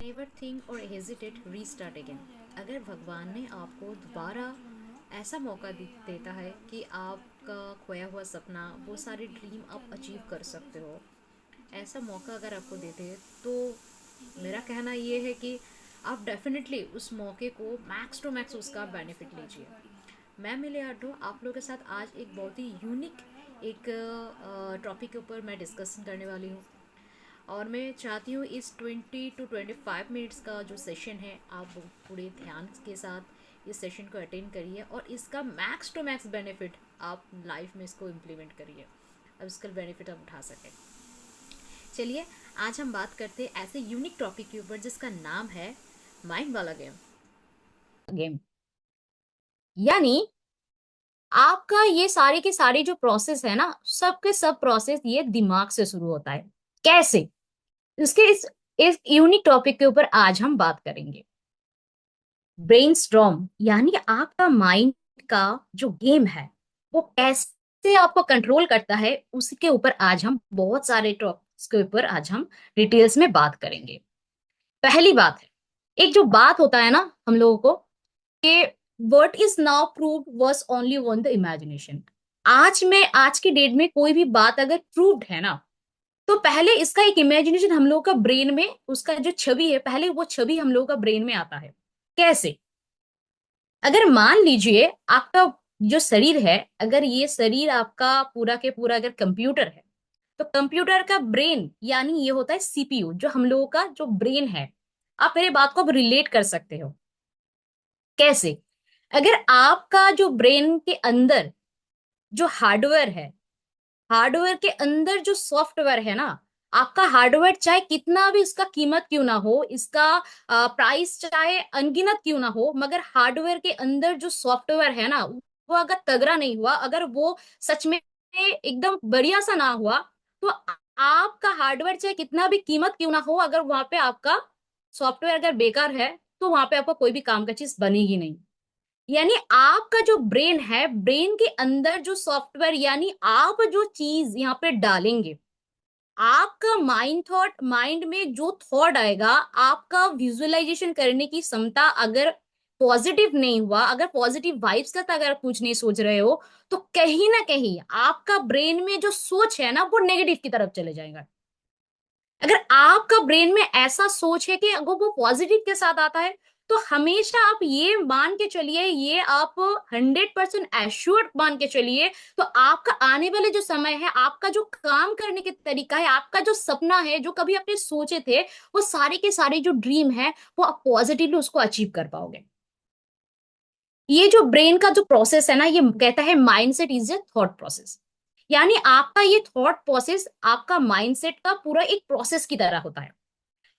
Never think और hesitate restart again. अगर भगवान ने आपको दोबारा ऐसा मौका देता है कि आपका खोया हुआ सपना, वो सारे ड्रीम आप अचीव कर सकते हो, ऐसा मौका अगर आपको देते हैं तो मेरा कहना ये है कि आप डेफिनेटली उस मौके को मैक्स टू मैक्स उसका बेनिफिट लीजिए। मैं मिले आटो आप लोगों के साथ आज एक बहुत ही यूनिक एक टॉपिक के ऊपर मैं डिस्कशन करने वाली हूँ। और मैं चाहती हूँ इस 20 to 25 मिनट्स का जो सेशन है आप पूरे ध्यान के साथ इस सेशन को अटेंड करिए और इसका मैक्स टू मैक्स बेनिफिट आप लाइफ में इसको इम्प्लीमेंट करिए, अब इसका बेनिफिट आप उठा सकें। चलिए आज हम बात करते हैं ऐसे यूनिक टॉपिक के ऊपर जिसका नाम है माइंड वाला गेम। गेम यानी आपका ये सारे के सारे जो प्रोसेस है ना, सब के सब प्रोसेस ये दिमाग से शुरू होता है। कैसे? इसके इस यूनिक टॉपिक के ऊपर आज हम बात करेंगे। ब्रेनस्टॉर्म यानी आपका माइंड का जो गेम है वो कैसे आपको कंट्रोल करता है, उसके ऊपर आज हम बहुत सारे टॉपिक्स के ऊपर आज हम डिटेल्स में बात करेंगे। पहली बात है, एक जो बात होता है ना हम लोगों को कि what is now proved was only on the imagination। आज की डेट में कोई भी बात अगर प्रूव्ड है ना, तो पहले इसका एक इमेजिनेशन हम लोग का ब्रेन में, उसका जो छवि है पहले वो छवि हम लोग का ब्रेन में आता है। कैसे? अगर मान लीजिए आपका जो शरीर है, अगर ये शरीर आपका पूरा के पूरा अगर कंप्यूटर है, तो कंप्यूटर का ब्रेन यानी ये होता है सीपीयू, जो हम लोगों का जो ब्रेन है। आप मेरे बात को अब रिलेट कर सकते हो। कैसे? अगर आपका जो ब्रेन के अंदर जो हार्डवेयर है, हार्डवेयर के अंदर जो सॉफ्टवेयर है ना, आपका हार्डवेयर चाहे कितना भी इसका कीमत क्यों ना हो, इसका प्राइस चाहे अनगिनत क्यों ना हो, मगर हार्डवेयर के अंदर जो सॉफ्टवेयर है ना, वो अगर तगड़ा नहीं हुआ, अगर वो सच में एकदम बढ़िया सा ना हुआ, तो आपका हार्डवेयर चाहे कितना भी कीमत क्यों ना हो, अगर वहां पे आपका सॉफ्टवेयर अगर बेकार है, तो वहां पे आपका कोई भी काम का चीज बनेगी नहीं। यानी आपका जो ब्रेन है, ब्रेन के अंदर जो सॉफ्टवेयर, यानी आप जो चीज यहाँ पे डालेंगे, आपका माइंड में जो थॉट आएगा, आपका विजुअलाइजेशन करने की क्षमता अगर पॉजिटिव नहीं हुआ, अगर पॉजिटिव वाइब्स का अगर कुछ नहीं सोच रहे हो, तो कहीं ना कहीं आपका ब्रेन में जो सोच है ना, वो नेगेटिव की तरफ चले जाएगा। अगर आपका ब्रेन में ऐसा सोच है कि अगर वो पॉजिटिव के साथ आता है, तो हमेशा आप ये मान के चलिए, ये आप 100% एश्योर्ड मान के चलिए, तो आपका आने वाले जो समय है, आपका जो काम करने के तरीका है, आपका जो सपना है, जो कभी आपने सोचे थे, वो सारे के सारे जो ड्रीम है, वो आप पॉजिटिवली उसको अचीव कर पाओगे। ये जो ब्रेन का जो प्रोसेस है ना, ये कहता है mindset is a thought process. यानी आपका ये थॉट प्रोसेस आपका माइंडसेट का पूरा एक प्रोसेस की तरह होता है।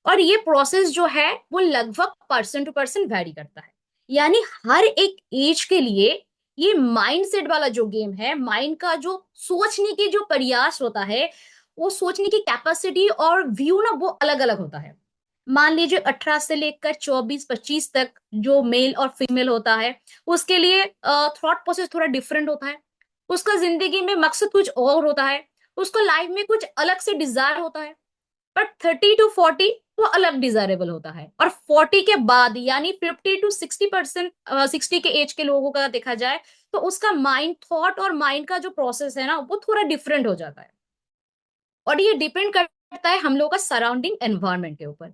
और ये प्रोसेस जो है वो लगभग पर्सन टू पर्सन वैरी करता है। यानी हर एक एज के लिए ये माइंडसेट वाला जो गेम है, माइंड का जो सोचने की जो प्रयास होता है, वो सोचने की कैपेसिटी और व्यू ना, वो अलग अलग होता है। मान लीजिए 18 से लेकर 24-25 तक जो मेल और फीमेल होता है, उसके लिए थॉट प्रोसेस थोड़ा डिफरेंट होता है। उसका जिंदगी में मकसद कुछ और होता है, उसको लाइफ में कुछ अलग से डिजायर होता है। बट 30 to 40 वो अलग डिजायरेबल होता है। और 40 के बाद यानी 50 to 60%, 60 के एज के लोगों का देखा जाए, तो उसका माइंड थॉट और माइंड का जो प्रोसेस है ना, वो थोड़ा डिफरेंट हो जाता है। और ये डिपेंड करता है हम लोग का सराउंडिंग एनवायरनमेंट के ऊपर।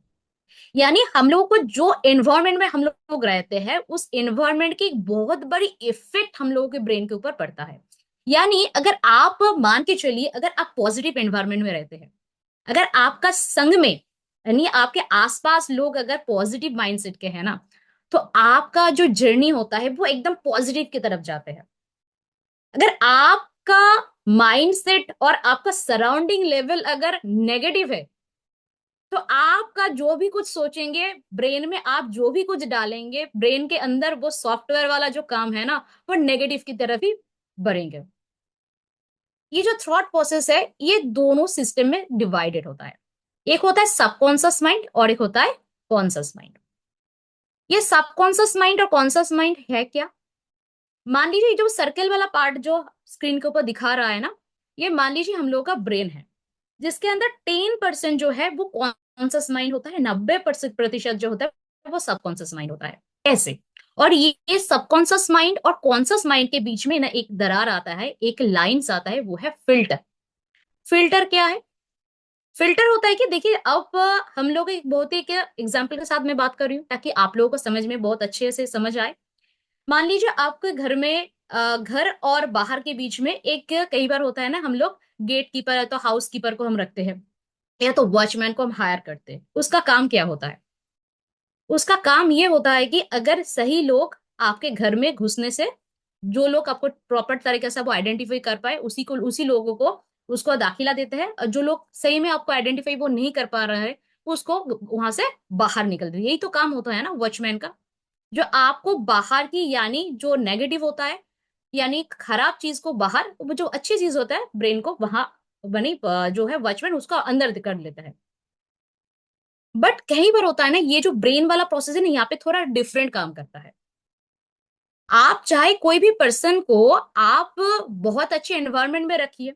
यानी हम लोगों को जो एनवायरनमेंट में हम लोग रहते हैं, उस एनवायरनमेंट की एक बहुत बड़ी इफेक्ट हम लोगों के ब्रेन के ऊपर पड़ता है। यानी अगर आप मान के चलिए, अगर आप पॉजिटिव एनवायरनमेंट में रहते हैं, अगर आपका संग में यानी आपके आसपास लोग अगर पॉजिटिव माइंडसेट के हैं ना, तो आपका जो जर्नी होता है वो एकदम पॉजिटिव की तरफ जाते हैं। अगर आपका माइंडसेट और आपका सराउंडिंग लेवल अगर नेगेटिव है, तो आपका जो भी कुछ सोचेंगे, ब्रेन में आप जो भी कुछ डालेंगे, ब्रेन के अंदर वो सॉफ्टवेयर वाला जो काम है ना, वो नेगेटिव की तरफ ही बढ़ेंगे। ये जो थॉट प्रोसेस है, ये दोनों सिस्टम में डिवाइडेड होता है। एक होता है सबकॉन्शियस माइंड और एक होता है कॉन्शियस माइंड। ये सबकॉन्शियस माइंड और कॉन्शियस माइंड है क्या? मान लीजिए जो सर्कल वाला पार्ट जो स्क्रीन के ऊपर दिखा रहा है ना, ये मान लीजिए हम लोग का ब्रेन है, जिसके अंदर 10% जो है वो कॉन्शियस माइंड होता है, 90% जो होता है वो सबकॉन्शियस माइंड होता है। कैसे? और ये सबकॉन्शियस माइंड और कॉन्शियस माइंड के बीच में ना एक दरार आता है, एक लाइंस आता है, वो है फिल्टर। फिल्टर क्या है? फिल्टर होता है कि देखिए, अब हम लोग एक बहुत ही क्या एग्जाम्पल के साथ मैं बात कर रही हूँ ताकि आप लोगों को समझ में बहुत अच्छे से समझ आए। मान लीजिए आपके घर में घर और बाहर के बीच में एक, कई बार होता है ना, हम लोग गेट कीपर है तो हाउस कीपर को हम रखते हैं, या तो वॉचमैन को हम हायर करते हैं। उसका काम क्या होता है? उसका काम ये होता है कि अगर सही लोग आपके घर में घुसने से, जो लोग आपको प्रॉपर तरीके से वो आइडेंटिफाई कर पाए, उसी लोगों को उसको दाखिला देते हैं, और जो लोग सही में आपको आइडेंटिफाई वो नहीं कर पा रहे हैं उसको वहां से बाहर निकल दे। यही तो काम होता है ना वॉचमैन का, जो आपको बाहर की, यानी जो नेगेटिव होता है, यानी खराब चीज को बाहर, वो जो अच्छी चीज होता है ब्रेन को वहां बनी, जो है वॉचमैन उसका अंदर कर लेता है। बट कई बार होता है ना, ये जो ब्रेन वाला प्रोसेस है ना, यहाँ पे थोड़ा डिफरेंट काम करता है। आप चाहे कोई भी पर्सन को आप बहुत अच्छे एनवायरनमेंट में रखिए,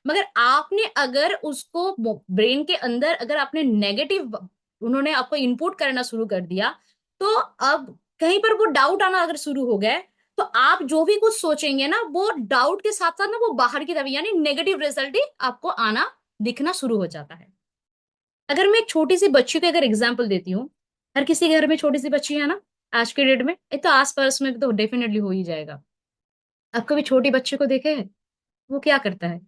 मगर आपने अगर उसको ब्रेन के अंदर अगर आपने नेगेटिव, उन्होंने आपको इनपुट करना शुरू कर दिया, तो अब कहीं पर वो डाउट आना अगर शुरू हो गया, तो आप जो भी कुछ सोचेंगे ना, वो डाउट के साथ साथ ना वो बाहर की तरफ, यानी नेगेटिव रिजल्ट ही आपको आना दिखना शुरू हो जाता है। अगर मैं एक छोटी सी बच्ची को अगर एग्जाम्पल देती हूँ, हर किसी के घर में छोटी सी बच्ची है ना आज के डेट में, ये तो आस पास में तो डेफिनेटली हो ही जाएगा। अब कभी छोटी बच्चे को देखे है? वो क्या करता है?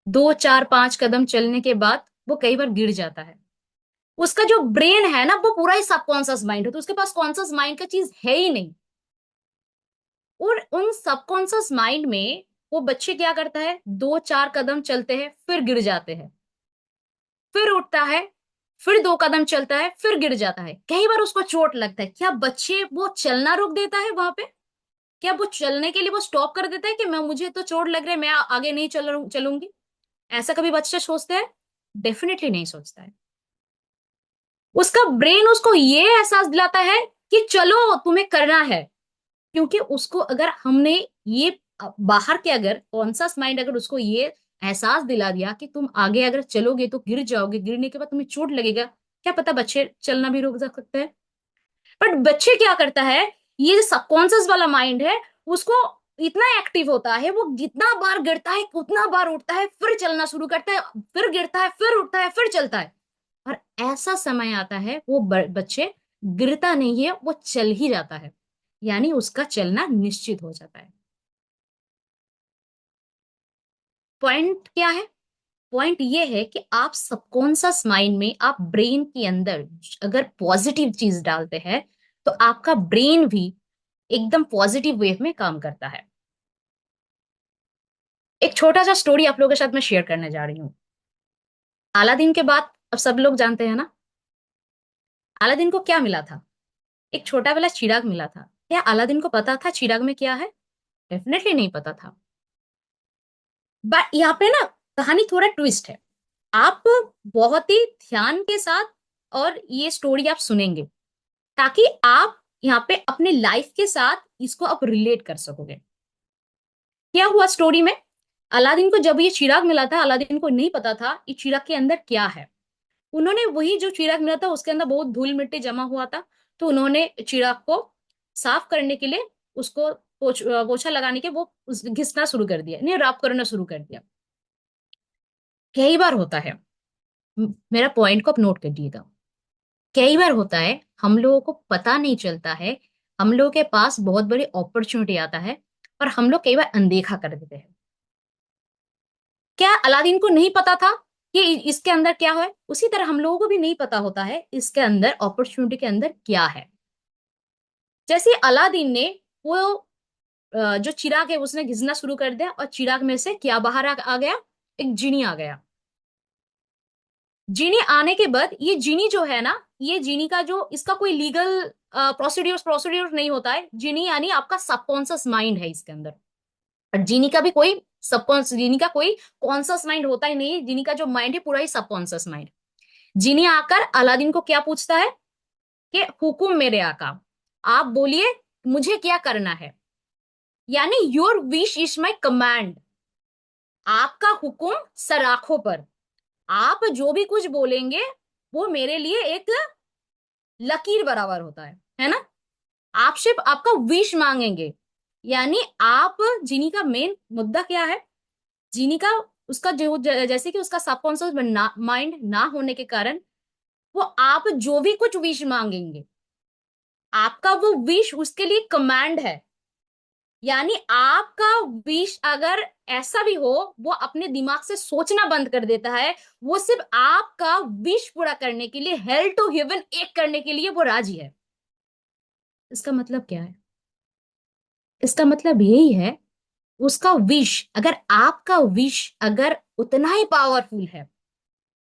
2 4 5 कदम चलने के बाद वो कई बार गिर जाता है। उसका जो ब्रेन है ना, वो पूरा ही सबकॉन्शियस माइंड है, तो उसके पास कॉन्शियस माइंड का चीज है ही नहीं। और उन सबकॉन्शियस माइंड में वो बच्चे क्या करता है, 2 4 कदम चलते हैं फिर गिर जाते हैं, फिर उठता है, फिर 2 कदम चलता है फिर गिर जाता है, कई बार उसको चोट लगता है। क्या बच्चे वो चलना रोक देता है वहां पे? क्या वो चलने के लिए वो स्टॉप कर देता है कि मैं, मुझे तो चोट लग रहा है, मैं आगे नहीं चलूंगी? ऐसा कभी बच्चे सोचते हैं? डेफिनेटली नहीं सोचता है। उसका ब्रेन उसको ये एहसास दिलाता है कि चलो तुम्हें करना है, क्योंकि उसको अगर हमने ये बाहर के, अगर कॉन्सियस माइंड अगर उसको ये एहसास दिला दिया कि तुम आगे अगर चलोगे तो गिर जाओगे, गिरने के बाद तुम्हें चोट लगेगा, क्या पता बच्चे चलना भी रोक सकते हैं। बट बच्चे क्या करता है, ये जो सबकॉन्सियस वाला माइंड है, उसको इतना एक्टिव होता है, वो जितना बार गिरता है उतना बार उठता है, फिर चलना शुरू करता है, फिर गिरता है फिर उठता है फिर चलता है। और ऐसा समय आता है वो बच्चे गिरता नहीं है, वो चल ही जाता है, यानी उसका चलना निश्चित हो जाता है। पॉइंट क्या है? पॉइंट ये है कि आप सबकॉन्शियस माइंड में, आप ब्रेन के अंदर अगर पॉजिटिव चीज डालते हैं, तो आपका ब्रेन भी एकदम पॉजिटिव वे में काम करता है। एक छोटा सा स्टोरी आप लोगों के साथ मैं शेयर करने जा रही हूँ। अलादीन के बाद अब सब लोग जानते हैं ना, अलादीन को क्या मिला था? एक छोटा वाला चिराग मिला था। क्या अलादीन को पता था चिराग में क्या है? डेफिनेटली नहीं पता था। बट यहाँ पे ना कहानी थोड़ा ट्विस्ट है। आप बहुत ही ध्यान के साथ और ये स्टोरी आप सुनेंगे, ताकि आप यहाँ पे अपने लाइफ के साथ इसको आप रिलेट कर सकोगे। क्या हुआ स्टोरी में? अलादीन को जब ये चिराग मिला था, अलादीन को नहीं पता था ये चिराग के अंदर क्या है। उन्होंने वही जो चिराग मिला था उसके अंदर बहुत धूल मिट्टी जमा हुआ था, तो उन्होंने चिराग को साफ करने के लिए उसको पोछा लगाने के वो घिसना शुरू कर दिया, नहीं रब करना शुरू कर दिया। कई बार होता है, मेरा पॉइंट को आप नोट कर दिएगा, कई बार होता है हम लोगों को पता नहीं चलता है, हम लोगों के पास बहुत बड़ी अपॉर्चुनिटी आता है और हम लोग कई बार अनदेखा कर देते हैं। क्या अलादीन को नहीं पता था कि इसके अंदर क्या है? उसी तरह हम लोगों को भी नहीं पता होता है इसके अंदर, अपॉर्चुनिटी के अंदर क्या है। जैसे अलादीन ने वो जो चिराग है उसने घिसना शुरू कर दिया, और चिराग में से क्या बाहर आ गया? एक जीनी आ गया। जीनी आने के बाद ये जीनी जो है ना, ये जीनी का जो, इसका कोई लीगल प्रोसीड्यूर नहीं होता है। जीनी यानी आपका सबकॉन्शियस माइंड है इसके अंदर। और जीनी का भी कोई सबकॉन्शियस, जीनी का कोई कॉन्शियस माइंड होता ही नहीं, जीनी का जो माइंड है पूरा ही सबकॉन्शियस माइंड। जीनी आकर अलादीन को क्या पूछता है कि हुकुम मेरे आका, आप बोलिए मुझे क्या करना है, यानी your wish is my command. आपका हुक्म सराखों पर, आप जो भी कुछ बोलेंगे वो मेरे लिए एक लकीर बराबर होता है ना। आप सिर्फ आपका विश मांगेंगे, यानी आप, जीनी का मेन मुद्दा क्या है, जीनी का, उसका जो जैसे कि उसका सबकॉन्शियस माइंड ना होने के कारण वो आप जो भी कुछ विश मांगेंगे, आपका वो विश उसके लिए कमांड है। यानी आपका विश अगर ऐसा भी हो, वो अपने दिमाग से सोचना बंद कर देता है, वो सिर्फ आपका विश पूरा करने के लिए, हेल टू हेवन एक करने के लिए वो राजी है। इसका मतलब क्या है? इसका मतलब यही है, उसका विश, अगर आपका विश अगर उतना ही पावरफुल है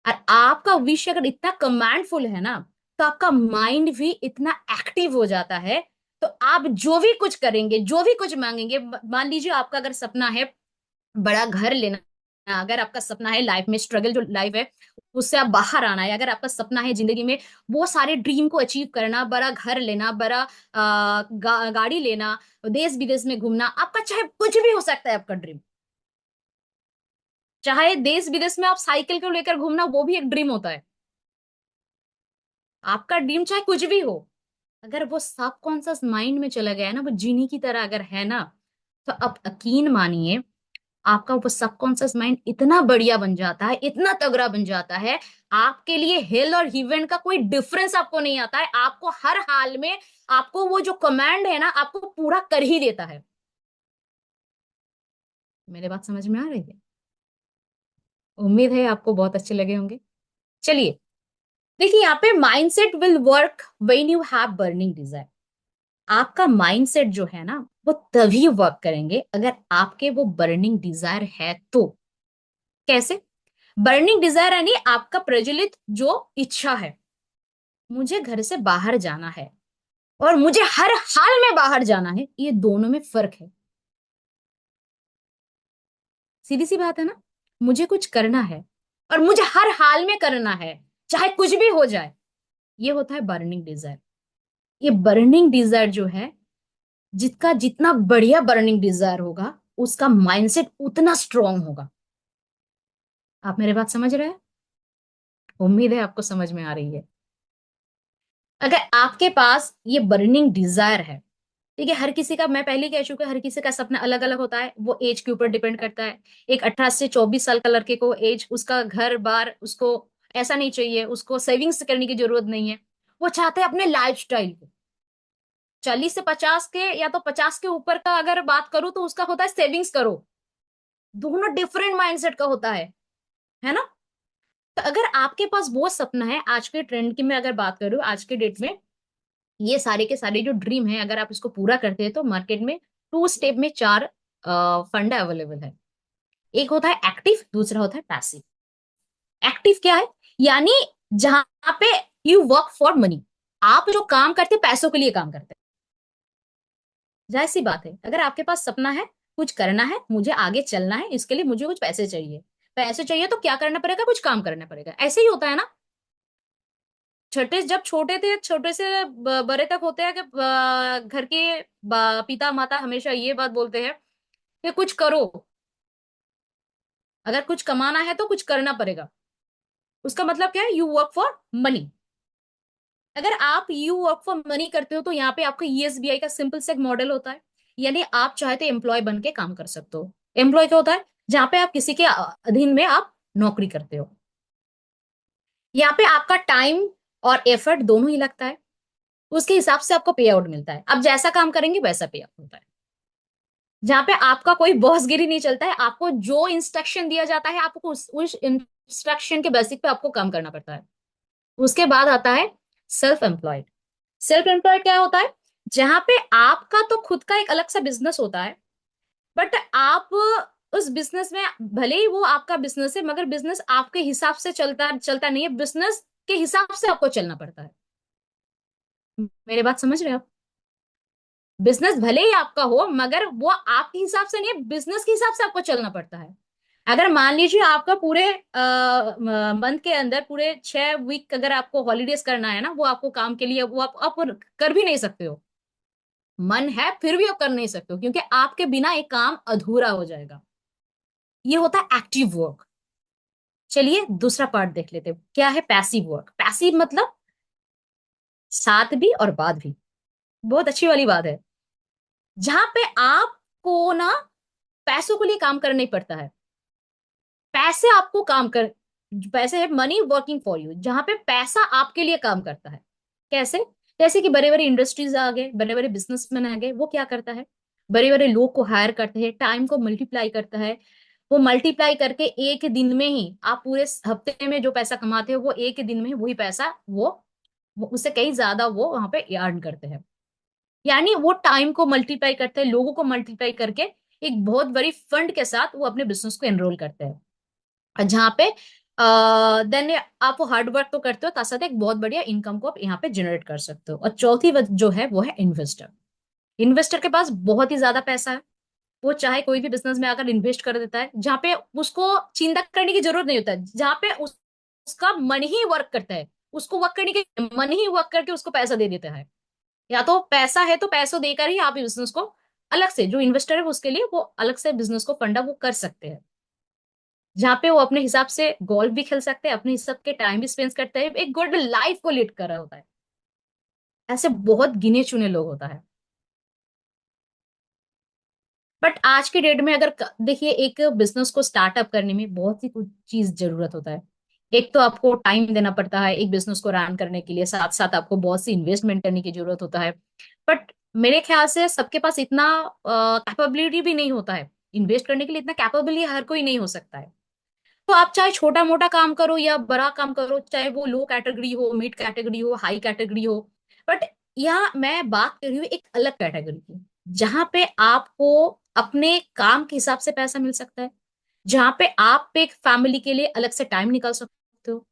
और आपका विश अगर इतना कमांडफुल है ना, तो आपका माइंड भी इतना एक्टिव हो जाता है। तो आप जो भी कुछ करेंगे, जो भी कुछ मांगेंगे, मान लीजिए आपका अगर सपना है बड़ा घर लेना, अगर आपका सपना है लाइफ में, स्ट्रगल जो लाइफ है उससे आप बाहर आना है, अगर आपका सपना है जिंदगी में वो सारे ड्रीम को अचीव करना, बड़ा घर लेना, बड़ा गाड़ी लेना, देश विदेश में घूमना, आपका चाहे कुछ भी हो सकता है आपका ड्रीम। चाहे देश विदेश में आप साइकिल को लेकर घूमना, वो भी एक ड्रीम होता है। आपका ड्रीम चाहे कुछ भी हो, अगर वो सबकॉन्शियस माइंड में चला गया है ना, वो जीनी की तरह अगर है ना, तो आप यकीन मानिए, आपका वो सबकॉन्शियस माइंड इतना बढ़िया बन जाता है, इतना तगड़ा बन जाता है, आपके लिए हेल और हेवन का कोई डिफरेंस आपको नहीं आता है। आपको हर हाल में, आपको वो जो कमांड है ना, आपको पूरा कर ही देता है। मेरे बात समझ में आ रही है? उम्मीद है आपको बहुत अच्छे लगे होंगे। चलिए, देखिए यहाँ पे mindset will work when you have burning desire. आपका माइंडसेट जो है ना, वो तभी वर्क करेंगे अगर आपके वो बर्निंग डिजायर है तो। कैसे? बर्निंग डिजायर यानी आपका प्रज्वलित जो इच्छा है, मुझे घर से बाहर जाना है और मुझे हर हाल में बाहर जाना है, ये दोनों में फर्क है। सीधी सी बात है ना, मुझे कुछ करना है और मुझे हर हाल में करना है, चाहे कुछ भी हो जाए, ये होता है बर्निंग डिजायर। ये बर्निंग डिजायर जो है, जिसका जितना बढ़िया बर्निंग डिजायर होगा, उसका माइंडसेट उतना स्ट्रांग होगा। आप मेरे बात समझ रहे हैं? उम्मीद है आपको समझ में आ रही है। अगर आपके पास ये बर्निंग डिजायर है, ठीक है, हर किसी का, मैं पहले कह चुका, हर किसी का सपना अलग अलग होता है, वो एज के ऊपर डिपेंड करता है। एक 18 से 24 साल का लड़के को एज, उसका घर बार उसको ऐसा नहीं चाहिए, उसको सेविंग्स करने की जरूरत नहीं है। वो चाहते हैं अपने लाइफ स्टाइल को। 40 से 50 के, या तो 50 के ऊपर का अगर बात करूं, तो उसका होता है सेविंग्स करो। दोनों डिफरेंट माइंडसेट का होता है ना। तो अगर आपके पास वो सपना है, आज के ट्रेंड की मैं अगर बात करूं, आज के डेट में ये सारे के सारे जो ड्रीम है, अगर आप इसको पूरा करते हैं, तो मार्केट में टू स्टेप में चार फंड अवेलेबल है। एक होता है एक्टिव, दूसरा होता है पैसिव। एक्टिव क्या है? यानी जहां पे यू वर्क फॉर मनी, आप जो काम करते हैं पैसों के लिए काम करते हैं। जाहिर सी बात है, अगर आपके पास सपना है, कुछ करना है, मुझे आगे चलना है, इसके लिए मुझे कुछ पैसे चाहिए, पैसे चाहिए तो क्या करना पड़ेगा, कुछ काम करना पड़ेगा। ऐसे ही होता है ना। छोटे, जब छोटे थे, छोटे से बड़े तक होते हैं कि घर के पिता माता हमेशा ये बात बोलते हैं कि कुछ करो, अगर कुछ कमाना है तो कुछ करना पड़ेगा। उसका मतलब क्या है? You work for money. अगर आप यू वर्क फॉर मनी करते हो, तो यहाँ पे आपका ईएसबीआई का सिंपल से एक मॉडल होता है। यानी आप चाहे तो एम्प्लॉय बन के काम कर सकते हो। एम्प्लॉय क्या होता है? जहाँ पे आप किसी के अधीन में आप नौकरी करते हो। यहाँ पे आपका टाइम और एफर्ट दोनों ही लगता है, उसके हिसाब से आपको पे आउट मिलता है। आप जैसा काम करेंगे वैसा पे आउट होता है। जहाँ पे आपका कोई बॉसगिरी नहीं चलता है, आपको जो इंस्ट्रक्शन दिया जाता है, आपको उस इंस्ट्रक्शन के बेसिक पे आपको काम करना पड़ता है। उसके बाद आता है सेल्फ एम्प्लॉयड। सेल्फ एम्प्लॉयड क्या होता है? जहां पे आपका तो खुद का एक अलग सा बिजनेस होता है, बट आप उस बिजनेस में, भले ही वो आपका बिजनेस है, मगर बिजनेस आपके हिसाब से चलता चलता नहीं है, बिजनेस के हिसाब से आपको चलना पड़ता है। मेरे बात समझ रहे हो आप? बिजनेस भले ही आपका हो, मगर वो आपके हिसाब से नहीं है, बिजनेस के हिसाब से आपको चलना पड़ता है। अगर मान लीजिए आपका पूरे मंथ के अंदर पूरे 6 वीक अगर आपको हॉलीडेज करना है ना, वो आपको काम के लिए, वो आप कर भी नहीं सकते हो। मन है फिर भी आप कर नहीं सकते हो, क्योंकि आपके बिना एक काम अधूरा हो जाएगा। ये होता है एक्टिव वर्क। चलिए दूसरा पार्ट देख लेते हैं, क्या है पैसिव वर्क। पैसिव मतलब साथ भी और बाद भी, बहुत अच्छी वाली बात है, जहां पे आपको ना पैसों के लिए काम करना नहीं पड़ता है। पैसे आपको काम कर, पैसे है मनी वर्किंग फॉर यू, जहां पे पैसा आपके लिए काम करता है। कैसे? जैसे कि बड़े बड़े इंडस्ट्रीज आ गए, बड़े बड़े बिजनेसमैन आ गए, वो क्या करता है, बड़े बड़े लोग को हायर करते हैं, टाइम को मल्टीप्लाई करता है। वो मल्टीप्लाई करके एक दिन में ही, आप पूरे हफ्ते में जो पैसा कमाते हो वो एक दिन में ही वही पैसा वो उससे कहीं ज्यादा वो वहां पे अर्न करते हैं। यानी वो टाइम को मल्टीप्लाई करते हैं, लोगों को मल्टीप्लाई करके एक बहुत बड़ी फंड के साथ वो अपने बिजनेस को एनरोल करते हैं। और जहाँ पे देन आप वो हार्ड वर्क तो करते हो, साथ साथ एक बहुत बढ़िया इनकम को आप यहाँ पे जनरेट कर सकते हो। और चौथी जो है वो है इन्वेस्टर। इन्वेस्टर के पास बहुत ही ज्यादा पैसा है, वो चाहे कोई भी बिजनेस में आकर इन्वेस्ट कर देता है, जहाँ पे उसको चिंता करने की जरूरत नहीं होता है, जहाँ पे उसका मन ही वर्क करता है, उसको वर्क करने के मन ही वर्क करके उसको पैसा दे देता है। या तो पैसा है तो पैसों देकर ही आप बिजनेस को अलग से, जो इन्वेस्टर है उसके लिए वो अलग से बिजनेस को फंडा वो कर सकते हैं, जहाँ पे वो अपने हिसाब से गोल्फ भी खेल सकते हैं, अपने हिसाब के टाइम भी स्पेंड करते हैं, एक गुड लाइफ को लीड कर रहा होता है। ऐसे बहुत गिने चुने लोग होता है। बट आज के डेट में अगर देखिए, एक बिजनेस को स्टार्टअप करने में बहुत सी कुछ चीज जरूरत होता है। एक तो आपको टाइम देना पड़ता है एक बिजनेस को रन करने के लिए, साथ साथ आपको बहुत सी इन्वेस्टमेंट करने की जरूरत होता है। बट मेरे ख्याल से सबके पास इतना कैपेबिलिटी भी नहीं होता है, इन्वेस्ट करने के लिए इतना कैपेबल हर कोई नहीं हो सकता है। तो आप चाहे छोटा मोटा काम करो या बड़ा काम करो, चाहे वो लो कैटेगरी हो, मिड कैटेगरी हो, हाई कैटेगरी हो, बट यहाँ मैं बात कर रही हूँ एक अलग कैटेगरी की, जहां पे आपको अपने काम के हिसाब से पैसा मिल सकता है, जहां पे आप एक फैमिली के लिए अलग से टाइम निकाल सकते हो,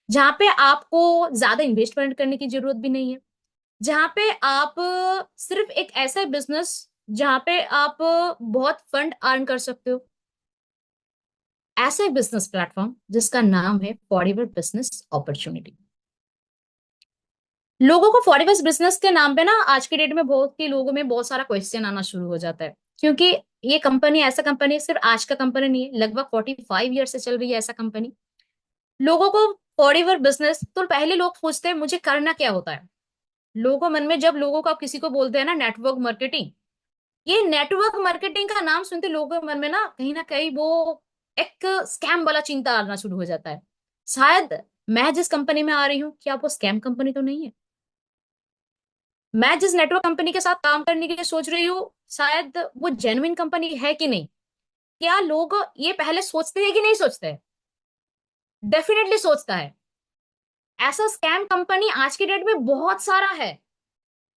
जहां पे आपको ज्यादा इन्वेस्टमेंट करने की जरूरत भी नहीं है, जहां पे आप सिर्फ एक ऐसा बिजनेस जहां पे आप बहुत फंड अर्न कर सकते हो, ऐसा एक बिजनेस प्लेटफॉर्म जिसका नाम है फॉरएवर बिजनेस अपॉर्चुनिटी। लोगों को फॉरएवर बिजनेस के नाम पे ना आज के डेट में बहुत ही लोगों में बहुत सारा क्वेश्चन आना शुरू हो जाता है, क्योंकि ये कंपनी ऐसा कंपनी सिर्फ आज का कंपनी नहीं है, लगभग 45 ईयर से चल रही है ऐसा कंपनी। लोगों को फॉरएवर बिजनेस तो पहले लोग पूछते हैं मुझे करना क्या होता है। लोगों मन में जब लोगों को आप किसी को बोलते हैं ना नेटवर्क मार्केटिंग, ये नेटवर्क मार्केटिंग का नाम सुनते लोगों के मन में ना कहीं वो एक स्कैम वाला चिंता आना शुरू हो जाता है। शायद मैं जिस कंपनी में आ रही हूँ, क्या वो स्कैम कंपनी तो नहीं है? मैं जिस नेटवर्क कंपनी के साथ काम करने के लिए सोच रही हूँ, शायद वो जेन्युइन कंपनी है कि नहीं? क्या लोग ये पहले सोचते हैं कि नहीं सोचते हैं? डेफिनेटली सोचता है। ऐसा स्कैम कंपनी आज के डेट में बहुत सारा है।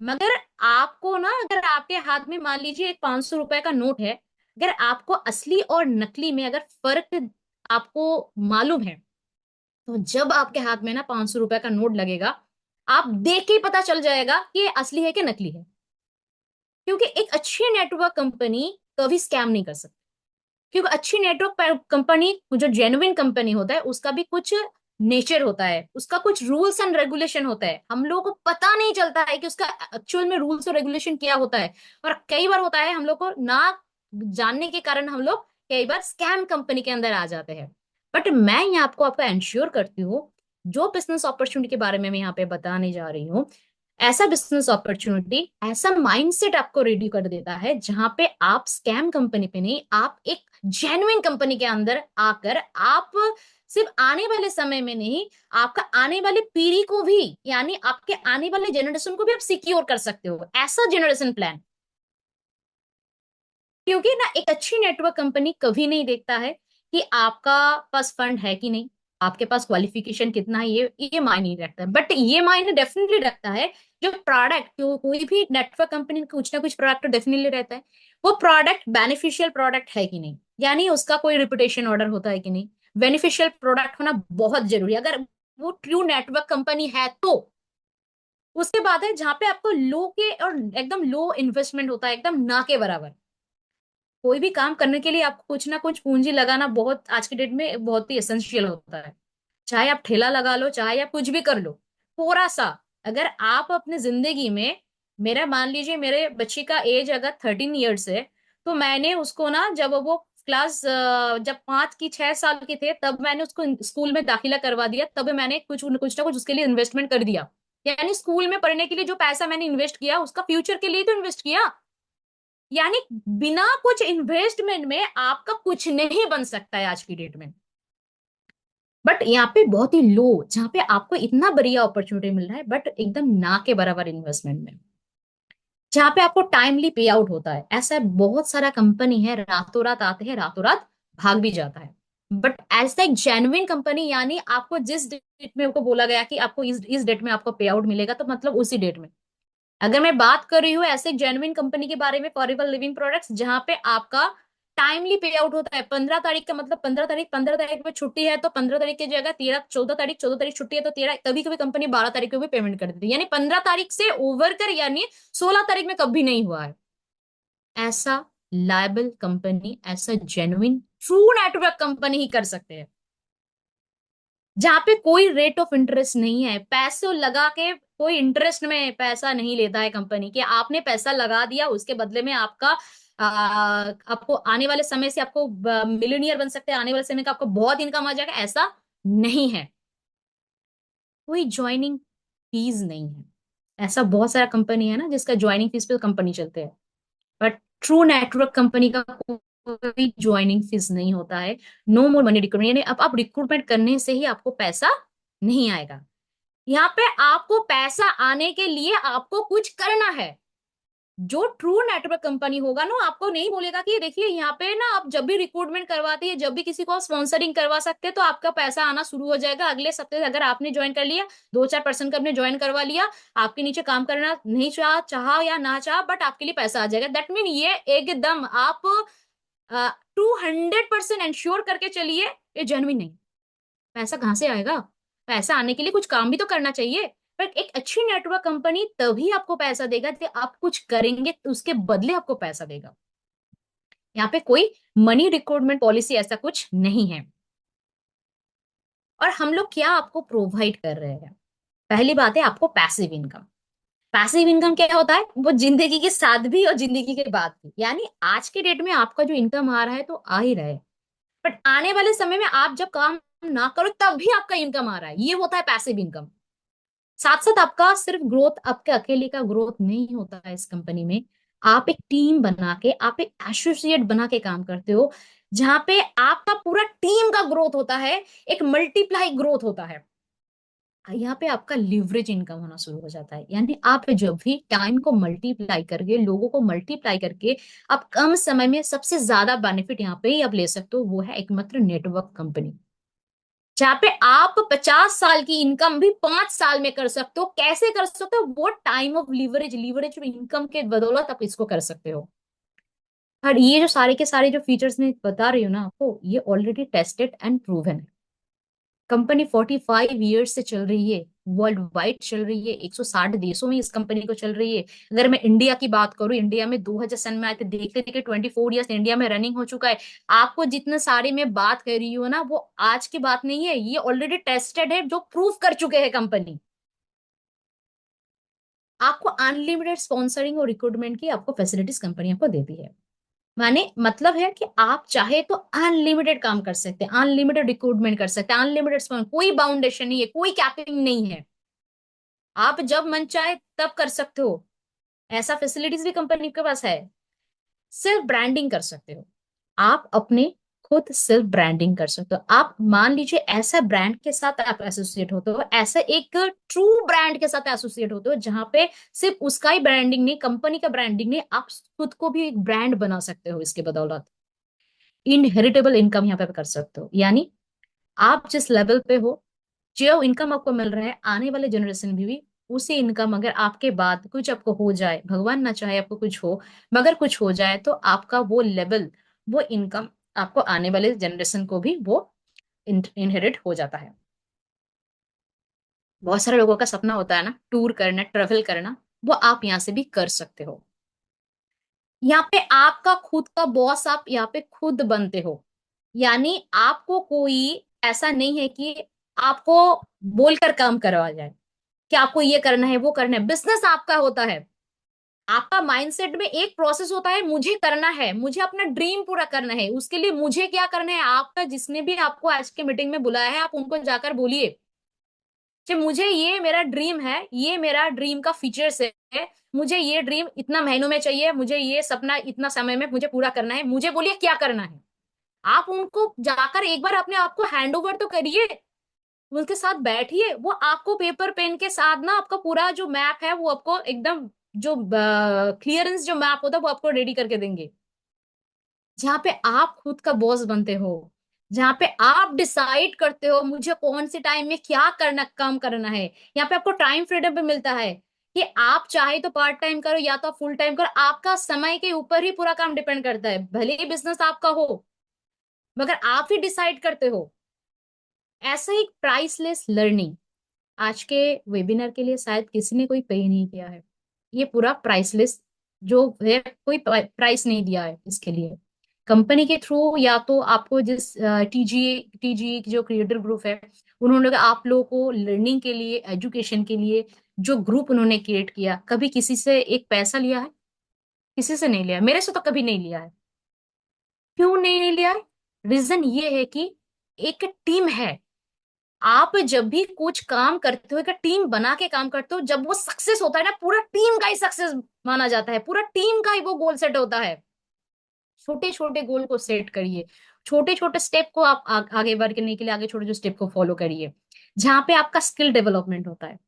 मगर आपको ना, अगर आपके हाथ में मान लीजिए एक 500 रुपए का नोट है, अगर आपको असली और नकली में अगर फर्क आपको मालूम है, तो जब आपके हाथ में ना 500 रुपए का नोट लगेगा, आप देख के ही पता चल जाएगा कि ये असली है कि नकली है। क्योंकि एक अच्छी नेटवर्क कंपनी कभी स्कैम नहीं कर सकती, क्योंकि अच्छी नेटवर्क कंपनी, जो जेन्युइन कंपनी होता है, उसका भी कुछ नेचर होता है, उसका कुछ रूल्स एंड रेगुलेशन होता है। हम लोगों को पता नहीं चलता है कि उसका एक्चुअल में रूल्स और रेगुलेशन क्या होता है। और कई बार होता है हम लोग को ना जानने के कारण हम लोग कई बार स्कैम कंपनी के अंदर आ जाते हैं। बट मैं यहाँ आपको आपका इंश्योर करती हूँ, जो बिजनेस अपॉर्चुनिटी के बारे में मैं यहाँ पे बताने जा रही हूँ, ऐसा बिजनेस अपॉर्चुनिटी, ऐसा माइंडसेट आपको रेडी कर देता है, जहां पे आप स्कैम कंपनी पे नहीं, आप एक जेन्युइन कंपनी के अंदर आकर आप सिर्फ आने वाले समय में नहीं, आपका आने वाले पीढ़ी को भी, यानी आपके आने वाले जनरेशन को भी आप सिक्योर कर सकते हो, ऐसा जनरेशन प्लान। क्योंकि ना एक अच्छी नेटवर्क कंपनी कभी नहीं देखता है कि आपका पास फंड है कि नहीं, आपके पास क्वालिफिकेशन कितना है, ये मायने नहीं रखता है। बट ये मायने डेफिनेटली रखता है जो प्रोडक्ट, जो कोई भी नेटवर्क कंपनी कुछ ना कुछ प्रोडक्ट डेफिनेटली रहता है, वो प्रोडक्ट बेनिफिशियल प्रोडक्ट है कि नहीं, यानी उसका कोई रिपुटेशन ऑर्डर होता है कि नहीं। बेनिफिशियल प्रोडक्ट होना बहुत जरूरी है, अगर वो ट्रू नेटवर्क कंपनी है तो। उसके बाद है जहां पे आपको लो के और एकदम लो इन्वेस्टमेंट होता है, एकदम ना के बराबर। कोई भी काम करने के लिए आपको कुछ ना कुछ पूंजी लगाना बहुत आज के डेट में बहुत ही एसेंशियल होता है। चाहे आप ठेला लगा लो, चाहे आप कुछ भी कर लो, थोड़ा सा अगर आप अपने जिंदगी में, मेरा मान लीजिए मेरे बच्ची का एज अगर 13 ईयर्स है, तो मैंने उसको ना जब वो क्लास जब 5 की 6 साल के थे तब मैंने उसको स्कूल में दाखिला करवा दिया, तब मैंने कुछ ना कुछ उसके लिए इन्वेस्टमेंट कर दिया। यानी स्कूल में पढ़ने के लिए जो पैसा मैंने इन्वेस्ट किया उसका फ्यूचर के लिए तो इन्वेस्ट किया। यानी बिना कुछ इन्वेस्टमेंट में आपका कुछ नहीं बन सकता है आज की डेट में। बट यहाँ पे बहुत ही लो, जहाँ पे आपको इतना बढ़िया अपॉर्चुनिटी मिल रहा है बट एकदम ना के बराबर इन्वेस्टमेंट में, जहाँ पे आपको टाइमली पे आउट होता है। ऐसा बहुत सारा कंपनी है, रातों रात आते हैं, रातों रात भाग भी जाता है। बट ऐसा एक जेन्युइन कंपनी, यानी आपको जिस डेट में आपको बोला गया कि आपको इस डेट में आपको पे आउट मिलेगा, तो मतलब उसी डेट में। अगर मैं बात कर रही हूँ ऐसे जेन्युइन कंपनी के बारे में, फॉरएवर लिविंग प्रोडक्ट्स, जहां पे आपका टाइमली पे आउट होता है। 15 तारीख का मतलब 15 तारीख, 15 तारीख में छुट्टी है तो 15 तारीख की जगह 13, 14 तारीख, 14 तारीख छुट्टी है तो 13, कभी कभी कंपनी 12 तारीख को भी पेमेंट कर देती है। यानी 15 तारीख से ओवर कर, यानी 16 तारीख में कभी नहीं हुआ है। ऐसा लायबल कंपनी, ऐसा जेन्युइन ट्रू नेटवर्क कंपनी ही कर सकते हैं, जहां पे कोई रेट ऑफ इंटरेस्ट नहीं है। पैसे लगा के कोई इंटरेस्ट में पैसा नहीं लेता है कंपनी, कि आपने पैसा लगा दिया उसके बदले में आपका आपको आने वाले समय से आपको मिलियनियर बन सकते हैं, आने वाले समय का आपको बहुत इनकम आ जाएगा, ऐसा नहीं है। कोई ज्वाइनिंग फीस नहीं है। ऐसा बहुत सारा कंपनी है ना जिसका ज्वाइनिंग फीस पे कंपनी चलते हैं, बट ट्रू नेटवर्क कंपनी का कोई ज्वाइनिंग फीस नहीं होता है। नो मोर मनी रिक्रूटमेंट, यानी अब आप रिक्रूटमेंट करने से ही आपको पैसा नहीं आएगा। यहाँ पे आपको पैसा आने के लिए आपको कुछ करना है। जो ट्रू नेटवर्क कंपनी होगा ना, आपको नहीं बोलेगा कि देखिए यहाँ पे ना आप जब भी रिक्रूटमेंट करवाती है, जब भी किसी को स्पॉन्सरिंग करवा सकते हैं, तो आपका पैसा आना शुरू हो जाएगा अगले सप्ताह से। अगर आपने ज्वाइन कर लिया, 2-4 पर्सन का आपने ज्वाइन करवा लिया, आपके नीचे काम करना नहीं चाहा या ना चाहा, बट आपके लिए पैसा आ जाएगा। दैट मीन ये एकदम आप 200% इंश्योर करके चलिए, ये जेन्युइन नहीं। पैसा कहाँ से आएगा? पैसा आने के लिए कुछ काम भी तो करना चाहिए। पर एक अच्छी नेटवर्क कंपनी तभी आपको पैसा देगा कि आप कुछ करेंगे तो उसके बदले आपको पैसा देगा। यहाँ पे कोई मनी रिक्रूटमेंट पॉलिसी ऐसा कुछ नहीं है। और हम लोग क्या आपको प्रोवाइड कर रहे हैं? पहली बात है आपको पैसिव इनकम। पैसिव इनकम क्या होता है? वो जिंदगी के साथ भी और जिंदगी के बाद भी। यानी आज के डेट में आपका जो इनकम आ रहा है तो आ ही रहा है, बट आने वाले समय में आप जब काम ना करो तब भी आपका इनकम आ रहा है, ये होता है पैसिव इनकम। साथ साथ आपका सिर्फ ग्रोथ, आपके अकेले का ग्रोथ नहीं होता है इस कंपनी में। आप एक टीम बना के, आप एक एसोसिएट बना के काम करते हो, जहां पे आपका पूरा टीम का ग्रोथ होता है, एक मल्टीप्लाई ग्रोथ होता है। यहाँ पे आपका लिवरेज इनकम होना शुरू हो जाता है। यानी आप जब भी टाइम को मल्टीप्लाई करके, लोगों को मल्टीप्लाई करके, आप कम समय में सबसे ज्यादा बेनिफिट यहाँ पे ही आप ले सकते हो, वो है एकमात्र नेटवर्क कंपनी। जहाँ पे आप 50 साल की इनकम भी 5 साल में कर सकते हो। कैसे कर सकते हो? वो time of leverage, leverage income के बदौलत आप इसको कर सकते हो। और ये जो सारे के सारे जो फीचर्स मैं बता रही हूँ ना आपको, ये ऑलरेडी टेस्टेड एंड प्रूवन है। कंपनी 45 ईयर्स से चल रही है, वर्ल्ड वाइड चल रही है, 160 देशों में इस कंपनी को चल रही है। अगर मैं इंडिया की बात करूं, इंडिया में 2000 सन में आए थे, देखते देखते 24 ईयर्स इंडिया में रनिंग हो चुका है। आपको जितने सारे मैं बात कर रही हूँ ना, वो आज की बात नहीं है, ये ऑलरेडी टेस्टेड है, जो प्रूव कर चुके हैं कंपनी। आपको अनलिमिटेड स्पॉन्सरिंग और रिक्रूटमेंट की आपको फैसिलिटीज कंपनी आपको देती है। माने मतलब है कि आप चाहे तो अनलिमिटेड काम कर सकते हैं, अनलिमिटेड रिक्रूटमेंट कर सकते हैं, अनलिमिटेड, कोई बाउंडेशन नहीं है, कोई कैपिंग नहीं है। आप जब मन चाहे तब कर सकते हो। ऐसा फैसिलिटीज भी कंपनी के पास है। सेल्फ ब्रांडिंग कर सकते हो, आप अपने खुद सेल्फ ब्रांडिंग कर सकते हो। आप मान लीजिए ऐसा ब्रांड के साथ आप एसोसिएट होते हो, ऐसा एक ट्रू ब्रांड के साथ एसोसिएट होते हो, जहां पे सिर्फ उसका ही ब्रांडिंग नहीं, कंपनी का ब्रांडिंग नहीं, आप खुद को भी एक ब्रांड बना सकते हो इसके बदौलत। इनहेरिटेबल इनकम यहाँ पे कर सकते हो। यानी आप जिस लेवल पे हो, जो इनकम आपको मिल रहा है, आने वाले जनरेशन भी उसी इनकम, अगर आपके बाद कुछ आपको हो जाए, भगवान ना चाहे आपको कुछ हो, मगर कुछ हो जाए, तो आपका वो लेवल, वो इनकम आपको आने वाले जनरेशन को भी वो इनहेरिट हो जाता है। बहुत सारे लोगों का सपना होता है ना टूर करना, ट्रेवल करना, वो आप यहाँ से भी कर सकते हो। यहाँ पे आपका खुद का बॉस आप यहाँ पे खुद बनते हो। यानी आपको कोई ऐसा नहीं है कि आपको बोलकर काम करवा जाए कि आपको ये करना है वो करना है, बिजनेस आपका होता है। आपका माइंडसेट में एक प्रोसेस होता है, मुझे करना है, मुझे अपना ड्रीम पूरा करना है, उसके लिए मुझे क्या करना है। आपका जिसने भी आपको आज के मीटिंग में बुलाया है, आप उनको जाकर बोलिए कि मुझे ये मेरा ड्रीम है, ये मेरा ड्रीम का फीचर्स है, मुझे ये ड्रीम इतना महीनों में चाहिए, मुझे ये सपना इतना समय में मुझे पूरा करना है, मुझे बोलिए क्या करना है। आप उनको जाकर एक बार अपने आप को हैंड ओवर तो करिए, उनके साथ बैठिए, वो आपको पेपर पेन के साथ ना आपका पूरा जो मैप है वो आपको एकदम जो क्लियरेंस जो मैप होता है वो आपको रेडी करके देंगे, जहाँ पे आप खुद का बॉस बनते हो, जहाँ पे आप डिसाइड करते हो मुझे कौन से टाइम में क्या करना काम करना है। यहाँ पे आपको टाइम फ्रीडम भी मिलता है कि आप चाहे तो पार्ट टाइम करो या तो फुल टाइम करो, आपका समय के ऊपर ही पूरा काम डिपेंड करता है, भले ही बिजनेस आपका हो मगर आप ही डिसाइड करते हो। ऐसा ही प्राइसलेस लर्निंग, आज के वेबिनार के लिए शायद किसी ने कोई पे नहीं किया है, ये पूरा प्राइसलेस जो है, कोई प्राइस नहीं दिया है इसके लिए। कंपनी के थ्रू या तो आपको जिस टीजी जो क्रिएटर ग्रुप है, उन्होंने आप लोगों को लर्निंग के लिए, एजुकेशन के लिए जो ग्रुप उन्होंने क्रिएट किया, कभी किसी से एक पैसा लिया है? किसी से नहीं लिया, मेरे से तो कभी नहीं लिया है। क्यों नहीं लिया है? रीजन ये है कि एक टीम है। आप जब भी कुछ काम करते हो, एक टीम बना के काम करते हो, जब वो सक्सेस होता है ना, पूरा टीम का ही सक्सेस माना जाता है, पूरा टीम का ही वो गोल सेट होता है। छोटे छोटे गोल को सेट करिए, छोटे छोटे स्टेप को आप आगे बढ़ने के लिए आगे छोटे छोटे स्टेप को फॉलो करिए, जहाँ पे आपका स्किल डेवलपमेंट होता है।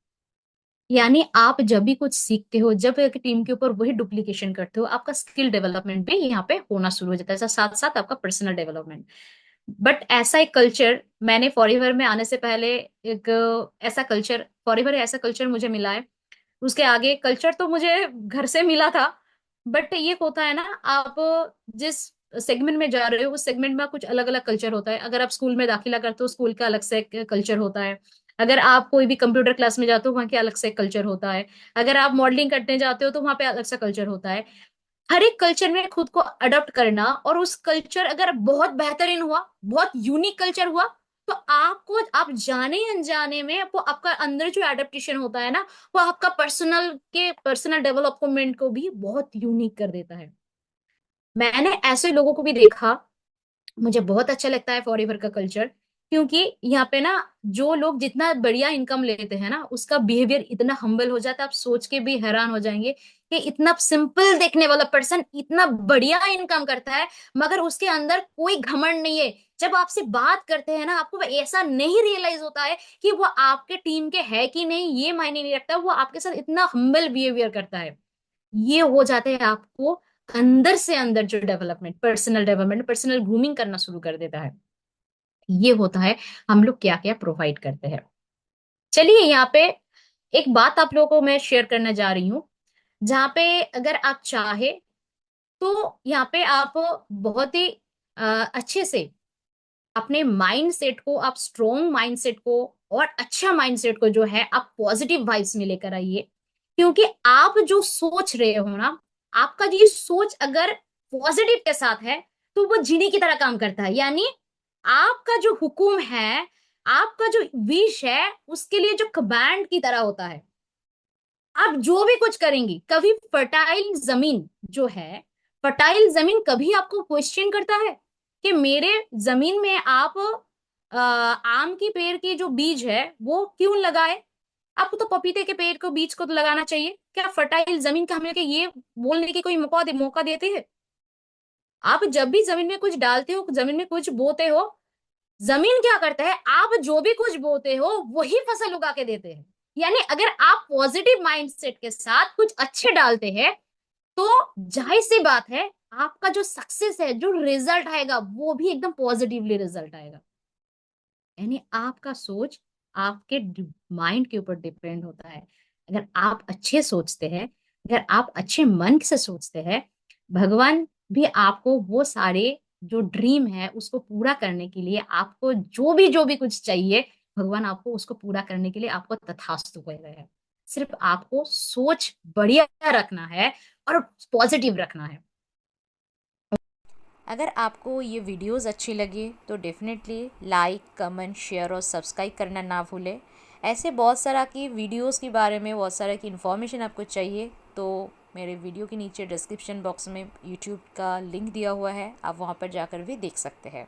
यानी आप जब भी कुछ सीखते हो, जब एक टीम के ऊपर वही डुप्लीकेशन करते हो, आपका स्किल डेवलपमेंट भी यहाँ पे होना शुरू हो जाता है, साथ साथ आपका पर्सनल डेवलपमेंट। बट ऐसा एक कल्चर मैंने फॉरीवर में आने से पहले, एक ऐसा कल्चर, फॉरीवर ऐसा कल्चर मुझे मिला है। उसके आगे कल्चर तो मुझे घर से मिला था, बट ये होता है ना, आप जिस सेगमेंट में जा रहे हो उस सेगमेंट में कुछ अलग अलग कल्चर होता है। अगर आप स्कूल में दाखिला करते हो, स्कूल का अलग से कल्चर होता है। अगर आप कोई भी कंप्यूटर क्लास में जाते हो, वहाँ के अलग से कल्चर होता है। अगर आप मॉडलिंग करने जाते हो तो वहाँ पे अलग सा कल्चर होता है। हर एक कल्चर में खुद को अडॉप्ट करना, और उस कल्चर अगर बहुत बेहतरीन हुआ, बहुत यूनिक कल्चर हुआ, तो आपको आप जाने अनजाने में वो आपका अंदर जो एडेप्टेशन होता है ना, वो आपका पर्सनल डेवलपमेंट को भी बहुत यूनिक कर देता है। मैंने ऐसे लोगों को भी देखा, मुझे बहुत अच्छा लगता है फॉरएवर का कल्चर, क्योंकि यहाँ पे ना जो लोग जितना बढ़िया इनकम लेते हैं ना, उसका बिहेवियर इतना हम्बल हो जाता है, आप सोच के भी हैरान हो जाएंगे कि इतना सिंपल देखने वाला पर्सन इतना बढ़िया इनकम करता है, मगर उसके अंदर कोई घमंड नहीं है। जब आपसे बात करते हैं ना, आपको वो ऐसा नहीं रियलाइज होता है कि वो आपके टीम के है कि नहीं, ये मायने नहीं रखता, वो आपके साथ इतना हम्बल बिहेवियर करता है। ये हो जाते हैं आपको अंदर से अंदर जो development, personal development, personal grooming करना शुरू कर देता है। ये होता है हम लोग क्या क्या प्रोवाइड करते हैं। चलिए यहाँ पे एक बात आप लोगों को मैं शेयर करने जा रही हूँ, जहाँ पे अगर आप चाहे तो यहाँ पे आप बहुत ही अच्छे से अपने माइंड सेट को, आप स्ट्रोंग माइंड सेट को और अच्छा माइंड सेट को जो है आप पॉजिटिव वाइब्स में लेकर आइए। क्योंकि आप जो सोच रहे हो ना, आपका ये सोच अगर पॉजिटिव के साथ है तो वो जीनी की तरह काम करता है। यानी आपका जो हुक्म है, आपका जो विश है, उसके लिए जो कमांड की तरह होता है। आप जो भी कुछ करेंगी, कभी फर्टाइल जमीन जो है, फर्टाइल जमीन कभी आपको क्वेश्चन करता है कि मेरे जमीन में आप आम की पेड़ की जो बीज है वो क्यों लगाए? आपको तो पपीते के पेड़ को बीज को तो लगाना चाहिए। क्या फर्टाइल जमीन का हमें ये बोलने की कोई मौका देते हैं? आप जब भी जमीन में कुछ डालते हो, जमीन में कुछ बोते हो, जमीन क्या करता है, आप जो भी कुछ बोते हो वही फसल उगा के देते हैं। यानी अगर आप पॉजिटिव माइंडसेट के साथ कुछ अच्छे डालते हैं, तो जाहिर सी बात है आपका जो सक्सेस है, जो रिजल्ट आएगा, वो भी एकदम पॉजिटिवली रिजल्ट आएगा। यानी आपका सोच आपके माइंड के ऊपर डिपेंड होता है। अगर आप अच्छे सोचते हैं, अगर आप अच्छे मन से सोचते हैं, भगवान भी आपको वो सारे जो ड्रीम है उसको पूरा करने के लिए, आपको जो भी कुछ चाहिए, भगवान आपको उसको पूरा करने के लिए आपको तथास्तु कह रहे हैं। सिर्फ आपको सोच बढ़िया रखना है और पॉजिटिव रखना है। अगर आपको ये वीडियोस अच्छी लगी तो डेफिनेटली लाइक, कमेंट, शेयर और सब्सक्राइब करना ना भूलें। ऐसे बहुत सारा की वीडियोस के बारे में बहुत सारा की इन्फॉर्मेशन आपको चाहिए तो मेरे वीडियो के नीचे डिस्क्रिप्शन बॉक्स में यूट्यूब का लिंक दिया हुआ है, आप वहाँ पर जाकर भी देख सकते हैं।